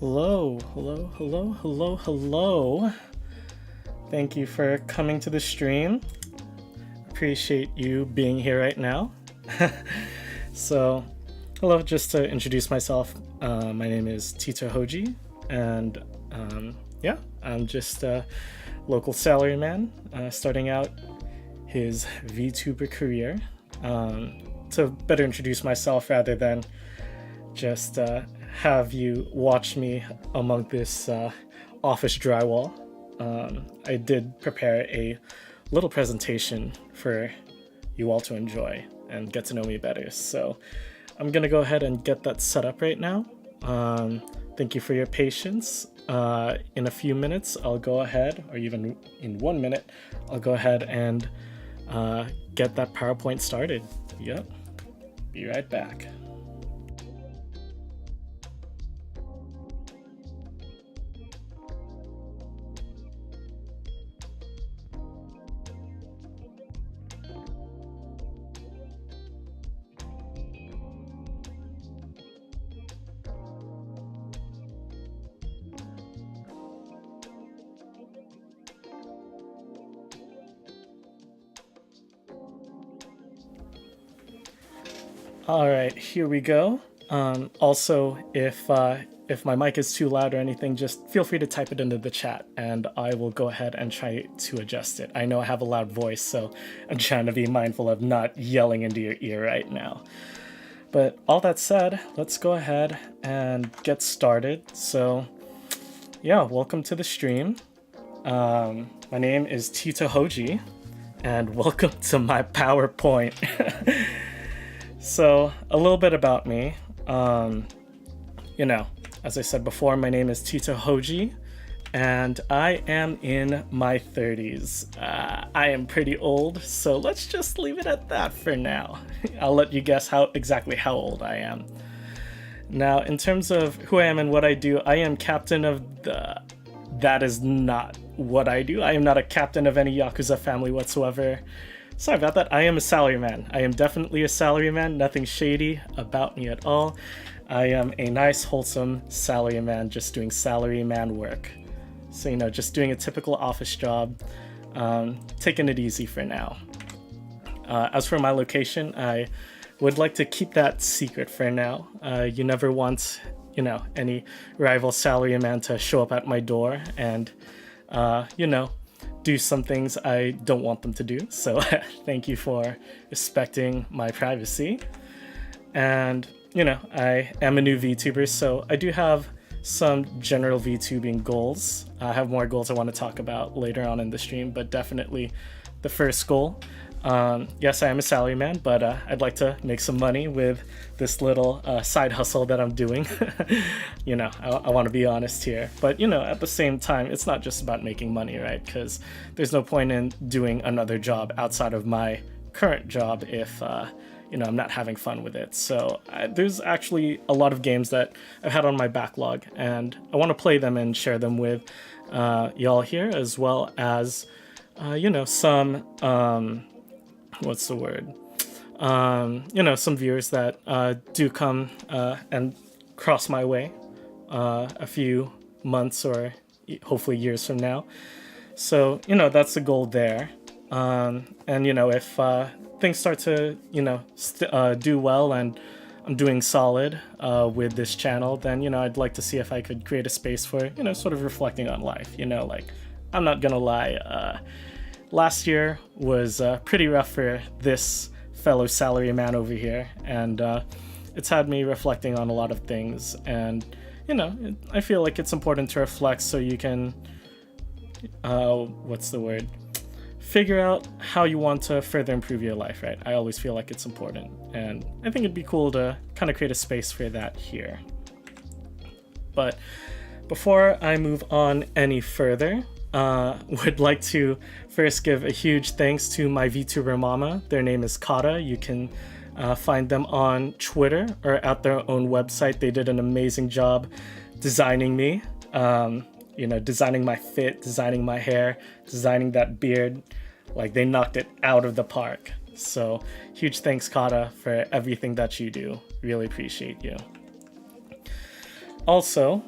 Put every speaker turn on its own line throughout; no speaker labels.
Hello, hello, hello, hello, hello. Thank you for coming to the stream. Appreciate you being here right now. So, hello, just to introduce myself, my name is Tito Hoji, and I'm just a local salaryman starting out his VTuber career. To better introduce myself rather than just have you watch me among this office drywall. I did prepare a little presentation for you all to enjoy and get to know me better. So I'm gonna go ahead and get that set up right now. Thank you for your patience. In a few minutes, I'll go ahead, or even in 1 minute, I'll go ahead and get that PowerPoint started. Yep, be right back. All right, here we go. Also, if my mic is too loud or anything, just feel free to type it into the chat and I will go ahead and try to adjust it. I know I have a loud voice, so I'm trying to be mindful of not yelling into your ear right now. But all that said, let's go ahead and get started. So yeah, welcome to the stream. My name is Tito Hoji and welcome to my PowerPoint. So, a little bit about me. As I said before, my name is Tito Hoji, and I am in my 30s. I am pretty old, so let's just leave it at that for now. I'll let you guess exactly how old I am. Now, in terms of who I am and what I do, I am captain of the... That is not what I do. I am not a captain of any Yakuza family whatsoever. Sorry about that. I am a salaryman. I am definitely a salaryman. Nothing shady about me at all. I am a nice, wholesome salaryman just doing salaryman work. So, just doing a typical office job, taking it easy for now. As for my location, I would like to keep that secret for now. You never want, any rival salaryman to show up at my door and, do some things I don't want them to do. So thank you for respecting my privacy. And, I am a new VTuber, so I do have some general VTubing goals. I have more goals I want to talk about later on in the stream, but definitely the first goal. Yes, I am a salaryman, but I'd like to make some money with this little side hustle that I'm doing. I want to be honest here. But, at the same time, it's not just about making money, right? Because there's no point in doing another job outside of my current job if, I'm not having fun with it. So there's actually a lot of games that I've had on my backlog, and I want to play them and share them with y'all here, as well as, some... what's the word? Some viewers that do come and cross my way a few months or hopefully years from now. So, that's the goal there. And, if things start to, do well and I'm doing solid with this channel, then, I'd like to see if I could create a space for, sort of reflecting on life. I'm not gonna lie. Last year was pretty rough for this fellow salaryman over here, and it's had me reflecting on a lot of things, and I feel like it's important to reflect so you can figure out how you want to further improve your life, right? I always feel like it's important, and I think it'd be cool to kind of create a space for that here. But before I move on any further, would like to first give a huge thanks to my VTuber mama. Their name is Kata. You can find them on Twitter or at their own website. They did an amazing job designing me, designing my fit, designing my hair, designing that beard. Like, they knocked it out of the park. So huge thanks, Kata, for everything that you do. Really appreciate you. Also,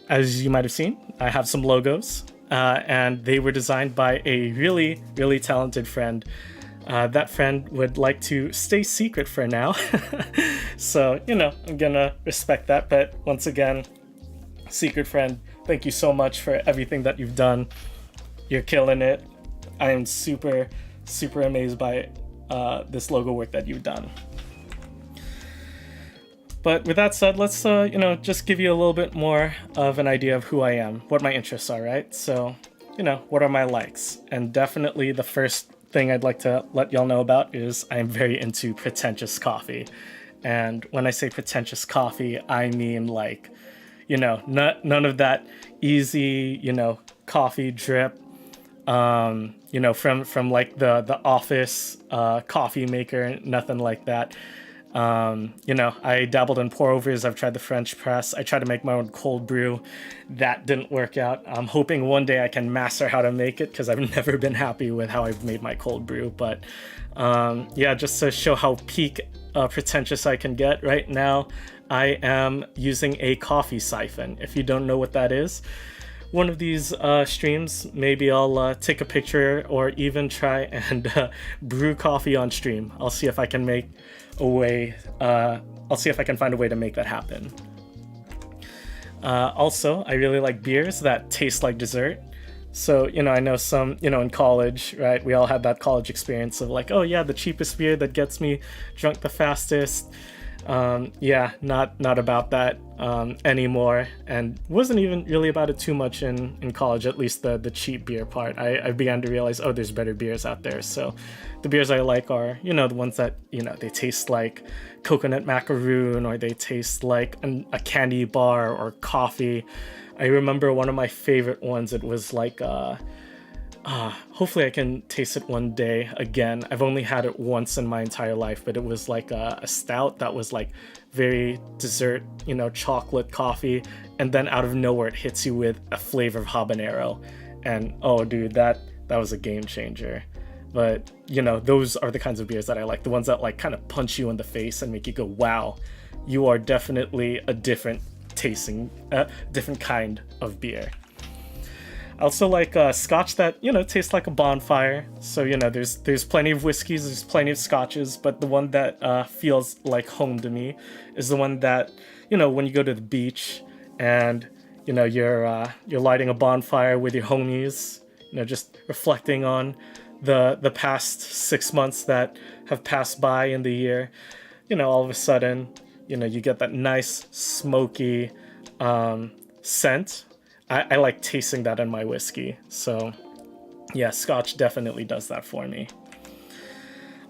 as you might have seen, I have some logos, and they were designed by a really, really talented friend. That friend would like to stay secret for now. So, I'm gonna respect that. But once again, secret friend, thank you so much for everything that you've done. You're killing it. I am super, super amazed by this logo work that you've done. But with that said, let's just give you a little bit more of an idea of who I am, what my interests are, right? So, what are my likes? And definitely the first thing I'd like to let y'all know about is I'm very into pretentious coffee. And when I say pretentious coffee, I mean like, none of that easy, coffee drip, from like the office coffee maker, nothing like that. I dabbled in pour overs. I've tried the French press. I tried to make my own cold brew. That didn't work out. I'm hoping one day I can master how to make it because I've never been happy with how I've made my cold brew. But just to show how peak pretentious I can get right now, I am using a coffee siphon. If you don't know what that is, one of these streams, maybe I'll take a picture or even try and brew coffee on stream. I'll see if I can make a way. I'll see if I can find a way to make that happen. Also, I really like beers that taste like dessert. So, I know some, in college, right? We all had that college experience of like, oh yeah, the cheapest beer that gets me drunk the fastest. Not about that anymore, and wasn't even really about it too much in college, at least the cheap beer part. I began to realize, oh, there's better beers out there. So the beers I like are, the ones that, they taste like coconut macaroon, or they taste like a candy bar or coffee. I remember one of my favorite ones, it was like hopefully I can taste it one day again. I've only had it once in my entire life, but it was like a stout that was like very dessert, chocolate coffee, and then out of nowhere it hits you with a flavor of habanero. And oh dude, that was a game changer. But those are the kinds of beers that I like, the ones that like kind of punch you in the face and make you go, wow, you are definitely a different kind of beer. I also like scotch that, tastes like a bonfire. So, there's plenty of whiskeys, there's plenty of scotches, but the one that feels like home to me is the one that, when you go to the beach and, you're lighting a bonfire with your homies, just reflecting on the past 6 months that have passed by in the year, all of a sudden, you get that nice smoky scent. I like tasting that in my whiskey. So yeah, scotch definitely does that for me.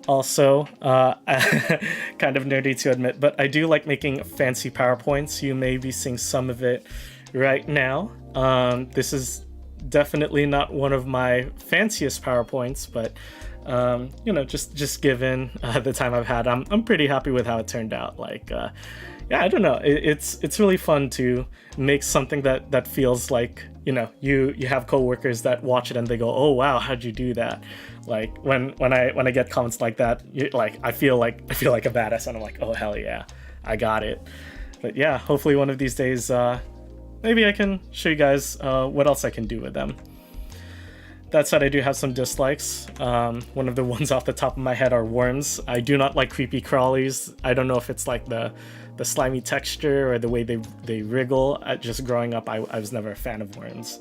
Also, kind of nerdy to admit, but I do like making fancy PowerPoints. You may be seeing some of it right now. This is definitely not one of my fanciest PowerPoints, but just given the time I've had, I'm pretty happy with how it turned out. Like, I don't know. It's really fun to make something that feels like, you have coworkers that watch it and they go, oh wow, how'd you do that? Like when I get comments like that, I feel like a badass, and I'm like, oh hell yeah, I got it. But yeah, hopefully one of these days, maybe I can show you guys what else I can do with them. That said, I do have some dislikes. One of the ones off the top of my head are worms. I do not like creepy crawlies. I don't know if it's like the slimy texture or the way they wriggle. Just growing up, I was never a fan of worms.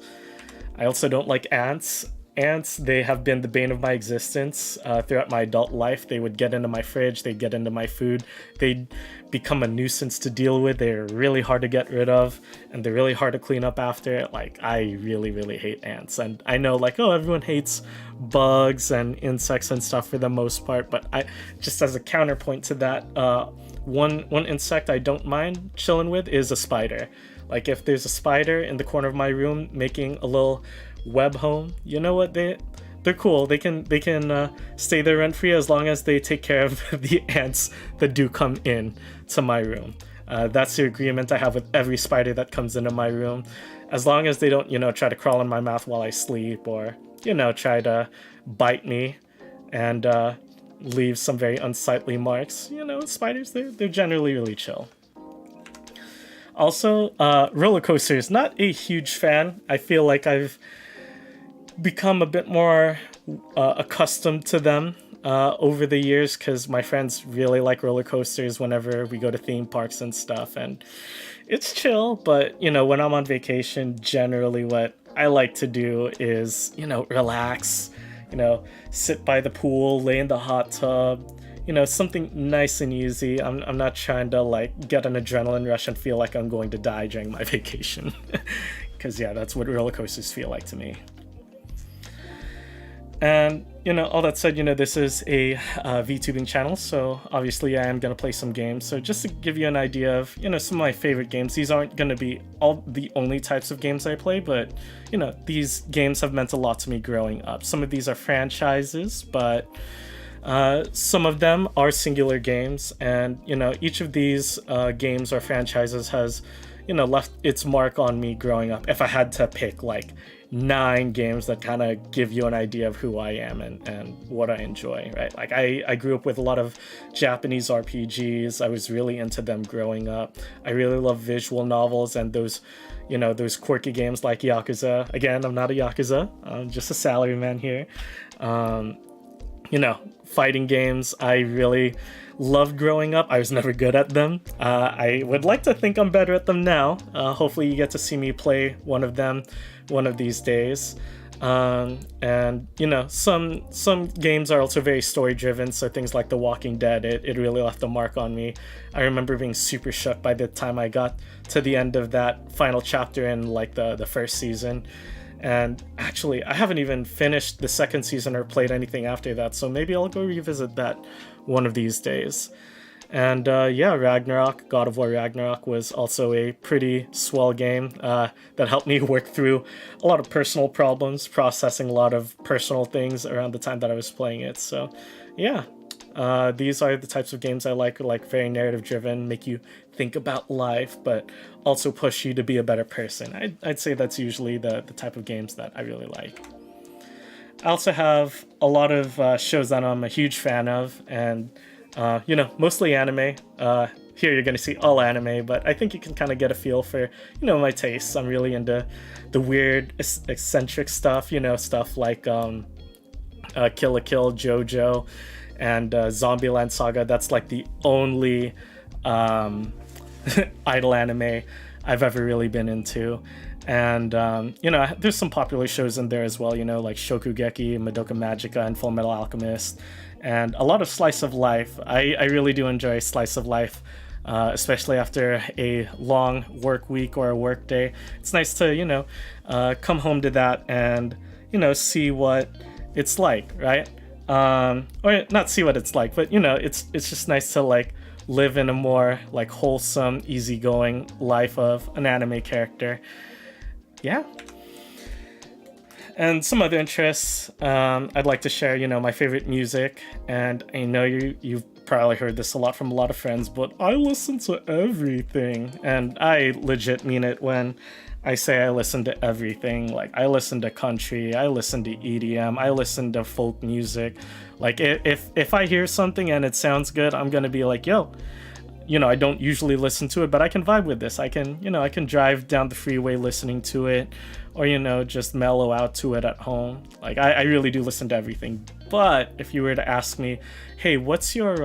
I also don't like ants. Ants, they have been the bane of my existence throughout my adult life. They would get into my fridge, they'd get into my food, they'd become a nuisance to deal with. They're really hard to get rid of, and they're really hard to clean up after. Like, I really, really hate ants. And I know, like, oh, everyone hates bugs and insects and stuff for the most part, but I just as a counterpoint to that, one insect I don't mind chilling with is a spider. Like, if there's a spider in the corner of my room making a little web home, you know what, they're cool. They can stay there rent free as long as they take care of the ants that do come in to my room. That's the agreement I have with every spider that comes into my room. As long as they don't, try to crawl in my mouth while I sleep, or try to bite me and leave some very unsightly marks. Spiders, they're generally really chill. Also, roller coasters, not a huge fan. I feel like I've become a bit more accustomed to them over the years because my friends really like roller coasters whenever we go to theme parks and stuff. And it's chill, but when I'm on vacation, generally what I like to do is, relax, sit by the pool, lay in the hot tub, something nice and easy. I'm not trying to like get an adrenaline rush and feel like I'm going to die during my vacation. Because yeah, that's what roller coasters feel like to me. And all that said, this is a VTubing channel, so obviously I am going to play some games. So just to give you an idea of, some of my favorite games, these aren't going to be all the only types of games I play, but, these games have meant a lot to me growing up. Some of these are franchises, but some of them are singular games, and, each of these games or franchises has, left its mark on me growing up. If I had to pick, like, 9 games that kind of give you an idea of who I am and what I enjoy, right? Like I grew up with a lot of Japanese RPGs. I was really into them growing up. I really love visual novels and those quirky games like Yakuza. Again, I'm not a Yakuza. I'm just a salaryman here. Fighting games, I really loved growing up. I was never good at them. I would like to think I'm better at them now. Hopefully you get to see me play one of them one of these days. And some games are also very story driven, so things like The Walking Dead, it really left a mark on me. I remember being super shook by the time I got to the end of that final chapter in like the first season. And actually, I haven't even finished the second season or played anything after that, so maybe I'll go revisit that one of these days. And Ragnarok, God of War Ragnarok, was also a pretty swell game that helped me work through a lot of personal problems, processing a lot of personal things around the time that I was playing it. So, yeah, these are the types of games I like very narrative-driven, make you think about life, but also push you to be a better person. I'd say that's usually the type of games that I really like. I also have a lot of shows that I'm a huge fan of, and mostly anime. Here you're going to see all anime, but I think you can kind of get a feel for, my tastes. I'm really into the weird, eccentric stuff, stuff like Kill la Kill, JoJo, and Zombieland Saga. That's like the only idol anime I've ever really been into. And, there's some popular shows in there as well, like Shokugeki, Madoka Magica, and Full Metal Alchemist. And a lot of slice of life. I really do enjoy slice of life, especially after a long work week or a work day. It's nice to, come home to that and, see what it's like, right? Or not see what it's like, but, it's just nice to, like, live in a more, like, wholesome, easygoing life of an anime character. Yeah. And some other interests, I'd like to share, my favorite music. And I know you've probably heard this a lot from a lot of friends, but I listen to everything. And I legit mean it when I say I listen to everything. Like, I listen to country, I listen to EDM, I listen to folk music. Like, if I hear something and it sounds good, I'm gonna be like, yo, I don't usually listen to it, but I can vibe with this. I can drive down the freeway listening to it, or, just mellow out to it at home. Like, I really do listen to everything. But if you were to ask me, hey, what's your,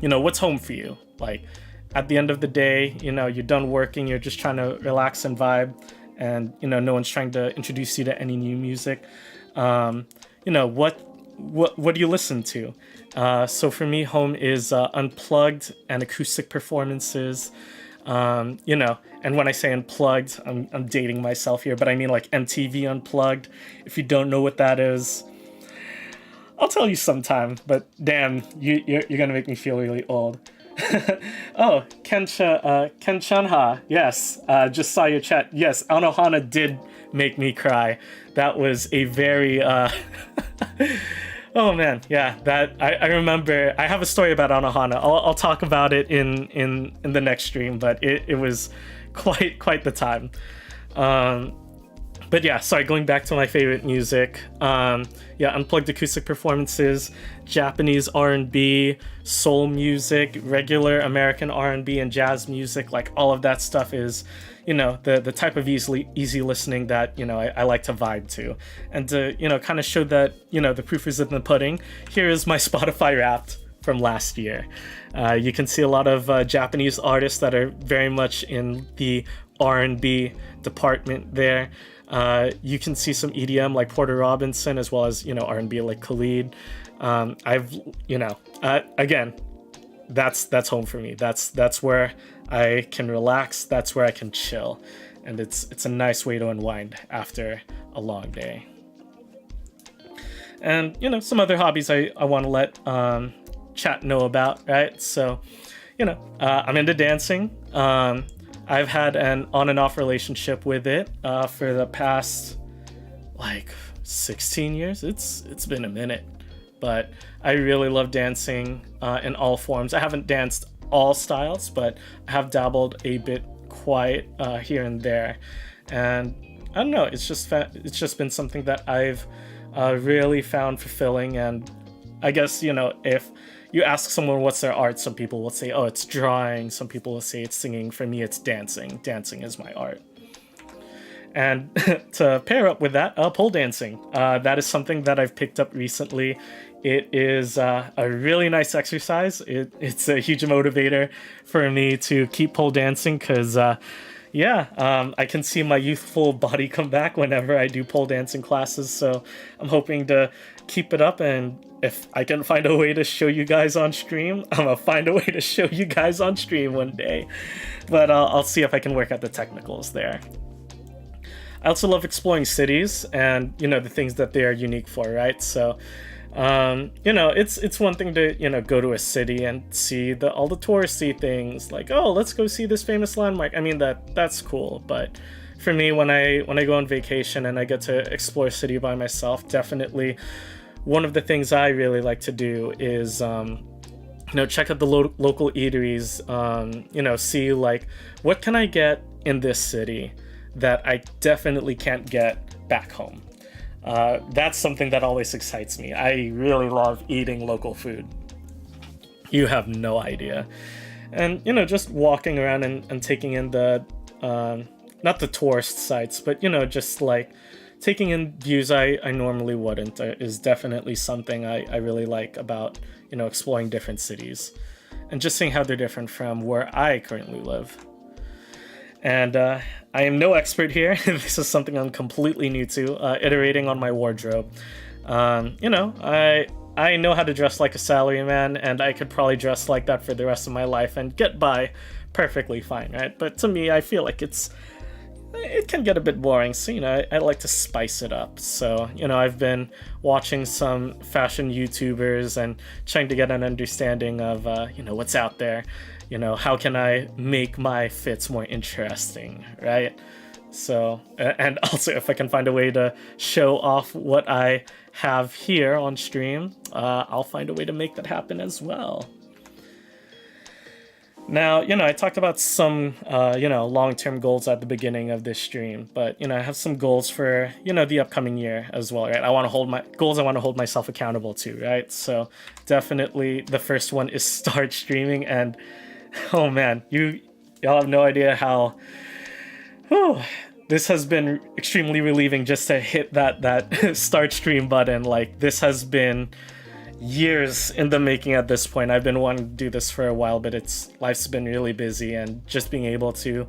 what's home for you? Like, at the end of the day, you're done working, you're just trying to relax and vibe, and, no one's trying to introduce you to any new music. What do you listen to? So for me, home is unplugged and acoustic performances. And when I say unplugged, I'm dating myself here, but I mean like MTV Unplugged. If you don't know what that is, I'll tell you sometime. But damn, you're gonna make me feel really old. Oh, Kenchanha, yes. Just saw your chat. Yes, Anohana did make me cry. That was a very oh man, yeah, that I remember. I have a story about Anohana. I'll talk about it in the next stream, but it was quite the time. But yeah, sorry, going back to my favorite music. Yeah, unplugged acoustic performances, Japanese R&B, soul music, regular American R&B and jazz music, like all of that stuff is, the type of easy listening that, I like to vibe to. And to, kind of show that, the proof is in the pudding, here is my Spotify Wrapped from last year. You can see a lot of Japanese artists that are very much in the R&B department there. You can see some EDM like Porter Robinson, as well as, R&B like Khalid. Again, that's home for me. That's where I can relax. That's where I can chill. And it's a nice way to unwind after a long day. And, some other hobbies I want to let chat know about, right? So, I'm into dancing. I've had an on and off relationship with it for the past 16 years. It's been a minute, but I really love dancing in all forms. I haven't danced all styles, but I have dabbled a bit quite here and there, and I don't know. It's just been something that I've really found fulfilling. And I guess if you ask someone what's their art, some people will say, oh, it's drawing. Some people will say it's singing. For me, it's dancing. Dancing is my art. And to pair up with that, pole dancing. That is something that I've picked up recently. It is a really nice exercise. It's a huge motivator for me to keep pole dancing because, I can see my youthful body come back whenever I do pole dancing classes. So I'm hoping to keep it up, and if I can find a way to show you guys on stream, I'm gonna find a way to show you guys on stream one day. But I'll see if I can work out the technicals there. I also love exploring cities and, the things that they are unique for, right? So, it's one thing to, go to a city and see all the touristy things, like, oh, let's go see this famous landmark. I mean, that's cool. But for me, when I go on vacation and I get to explore a city by myself, definitely one of the things I really like to do is, check out the local eateries, see what can I get in this city that I definitely can't get back home. That's something that always excites me. I really love eating local food. You have no idea. And, just walking around and taking in the, not the tourist sites, but, just taking in views I normally wouldn't is definitely something I really like about, exploring different cities and just seeing how they're different from where I currently live. And I am no expert here. This is something I'm completely new to, iterating on my wardrobe. I know how to dress like a salaryman, and I could probably dress like that for the rest of my life and get by perfectly fine, right? But to me, I feel like it can get a bit boring, so, I like to spice it up. So, I've been watching some fashion YouTubers and trying to get an understanding of, what's out there. How can I make my fits more interesting, right? So, and also if I can find a way to show off what I have here on stream, I'll find a way to make that happen as well. Now, I talked about some, long-term goals at the beginning of this stream, but, I have some goals for, the upcoming year as well, right? I want to hold myself accountable to, right? So definitely the first one is start streaming, and oh man, y'all have no idea how, this has been extremely relieving just to hit that start stream button. This has been years in the making at this point. I've been wanting to do this for a while, but life's been really busy, and just being able to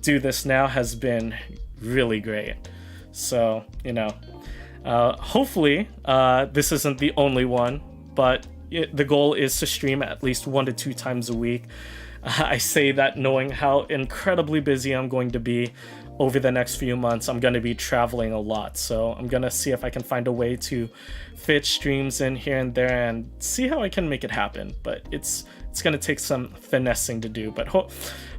do this now has been really great. So, hopefully this isn't the only one, but the goal is to stream at least 1 to 2 times a week. I say that knowing how incredibly busy I'm going to be over the next few months. I'm going to be traveling a lot, so I'm going to see if I can find a way to fit streams in here and there and see how I can make it happen. But it's going to take some finessing to do. But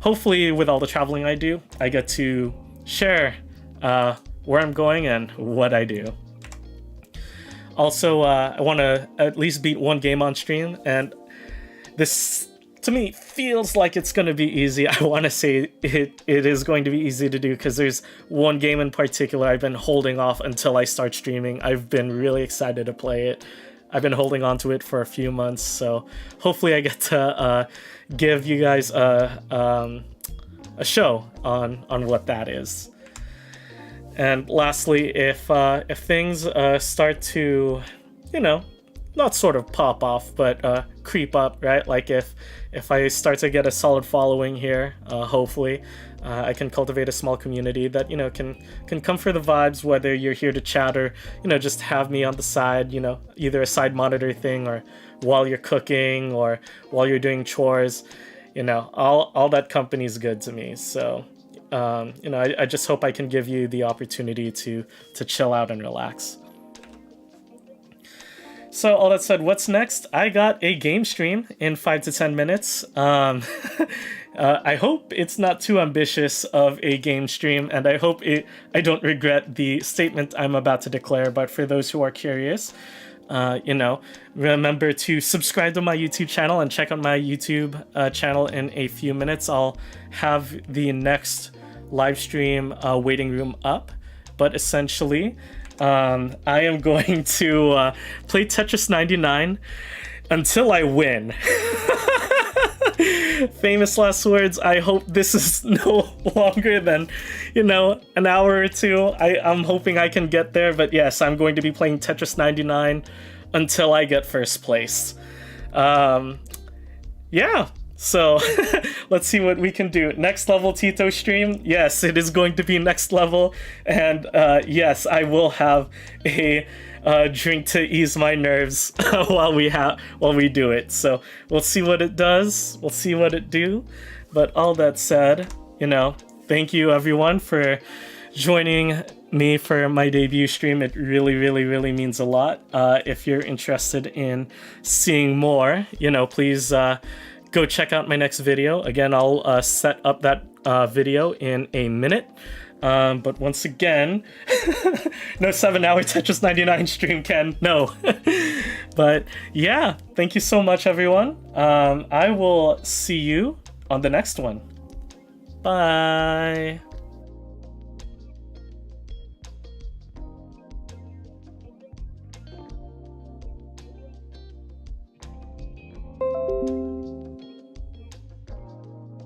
hopefully with all the traveling I do, I get to share where I'm going and what I do. Also, I want to at least beat one game on stream, and this to me feels like it's going to be easy. I want to say it is going to be easy to do because there's one game in particular I've been holding off until I start streaming. I've been really excited to play it. I've been holding on to it for a few months, so hopefully I get to give you guys a show on what that is. And lastly, if things start to, you know, not sort of pop off, but creep up, right? Like if I start to get a solid following here, hopefully, I can cultivate a small community that, you know, can come for the vibes, whether you're here to chat or, you know, just have me on the side, you know, either a side monitor thing or while you're cooking or while you're doing chores, you know, all that company is good to me. So, you know, I just hope I can give you the opportunity to chill out and relax. So all that said, what's next? I got a game stream in 5 to 10 minutes. I hope it's not too ambitious of a game stream, and I hope I don't regret the statement I'm about to declare. But for those who are curious, you know, remember to subscribe to my YouTube channel and check out my YouTube channel in a few minutes. I'll have the next live stream waiting room up, but essentially, I am going to play Tetris 99 until I win. Famous last words. I hope this is no longer than, you know, an hour or two. I'm hoping I can get there, but yes, I'm going to be playing Tetris 99 until I get first place. Yeah. So let's see what we can do. Next level Tito stream. Yes, it is going to be next level. And yes, I will have a drink to ease my nerves while we do it. So we'll see what it does. We'll see what it do. But all that said, you know, thank you everyone for joining me for my debut stream. It really, really, really means a lot. If you're interested in seeing more, you know, please go check out my next video. Again, I'll set up that video in a minute. But once again, no 7-hour Tetris 99 stream, Ken. No. But yeah, thank you so much, everyone. I will see you on the next one. Bye.